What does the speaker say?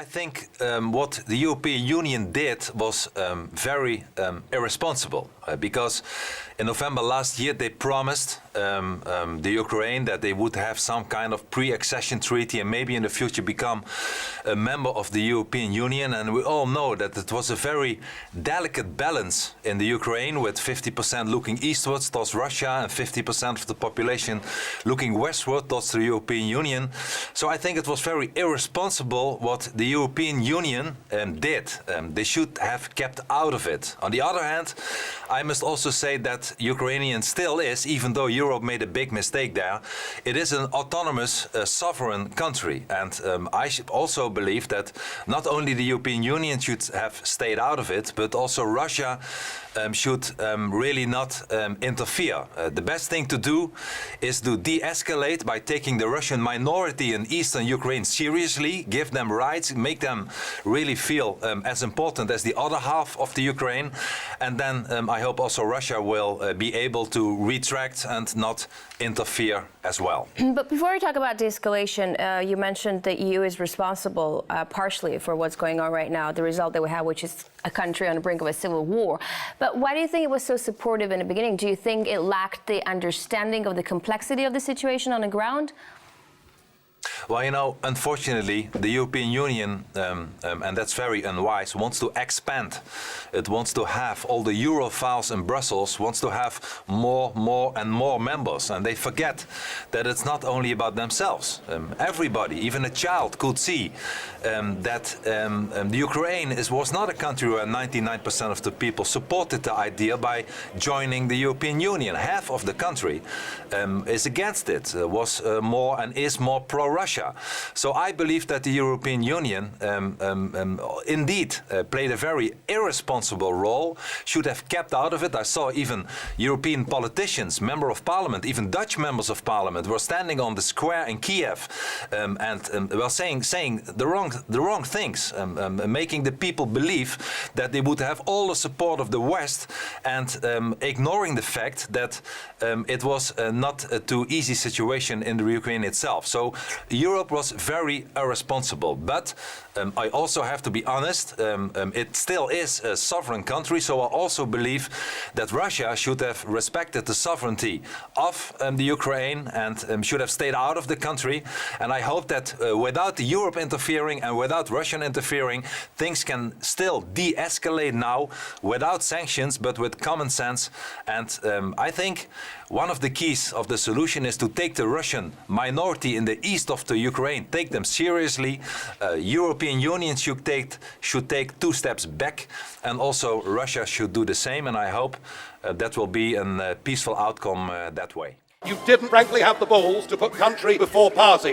I think what the European Union did was very irresponsible because in November last year they promised the Ukraine that they would have some kind of pre-accession treaty and maybe in the future become a member of the European Union. And we all know that it was a very delicate balance in the Ukraine, with 50% looking eastwards towards Russia and 50% of the population looking westward towards the European Union. So I think it was very irresponsible what the European Union did. They should have kept out of it. On the other hand, I must also say that Ukrainian still is, even though Europe made a big mistake there, it is an autonomous, sovereign country. And I also believe that not only the European Union should have stayed out of it, but also Russia should really not interfere. The best thing to do is to de-escalate by taking the Russian minority in eastern Ukraine seriously, give them rights, make them really feel as important as the other half of the Ukraine. And then I hope also Russia will be able to retract and not interfere as well. But before we talk about de-escalation, you mentioned the EU is responsible partially for what's going on right now, the result that we have, which is a country on the brink of a civil war. But why do you think it was so supportive in the beginning? Do you think it lacked the understanding of the complexity of the situation on the ground? Well, you know, unfortunately, the European Union, and that's very unwise, wants to expand. It wants to have all the Europhiles in Brussels, wants to have more and more members. And they forget that it's not only about themselves. Everybody, even a child, could see that the Ukraine was not a country where 99% of the people supported the idea by joining the European Union. Half of the country is against it, was more and is more pro-Russia. So I believe that the European Union indeed played a very irresponsible role, should have kept out of it. I saw even European politicians, members of parliament, even Dutch members of parliament were standing on the square in Kiev and were saying the wrong things, making the people believe that they would have all the support of the West and ignoring the fact that it was not a too easy situation in the Ukraine itself. So Europe was very irresponsible, but I also have to be honest, it still is a sovereign country, so I also believe that Russia should have respected the sovereignty of the Ukraine and should have stayed out of the country. And I hope that without Europe interfering and without Russia interfering, things can still de-escalate now without sanctions, but with common sense. And I think one of the keys of the solution is to take the Russian minority in the east of the Ukraine, take them seriously. European Union should take 2 steps back, and also Russia should do the same. And I hope that will be a peaceful outcome that way. You didn't frankly have the balls to put country before party.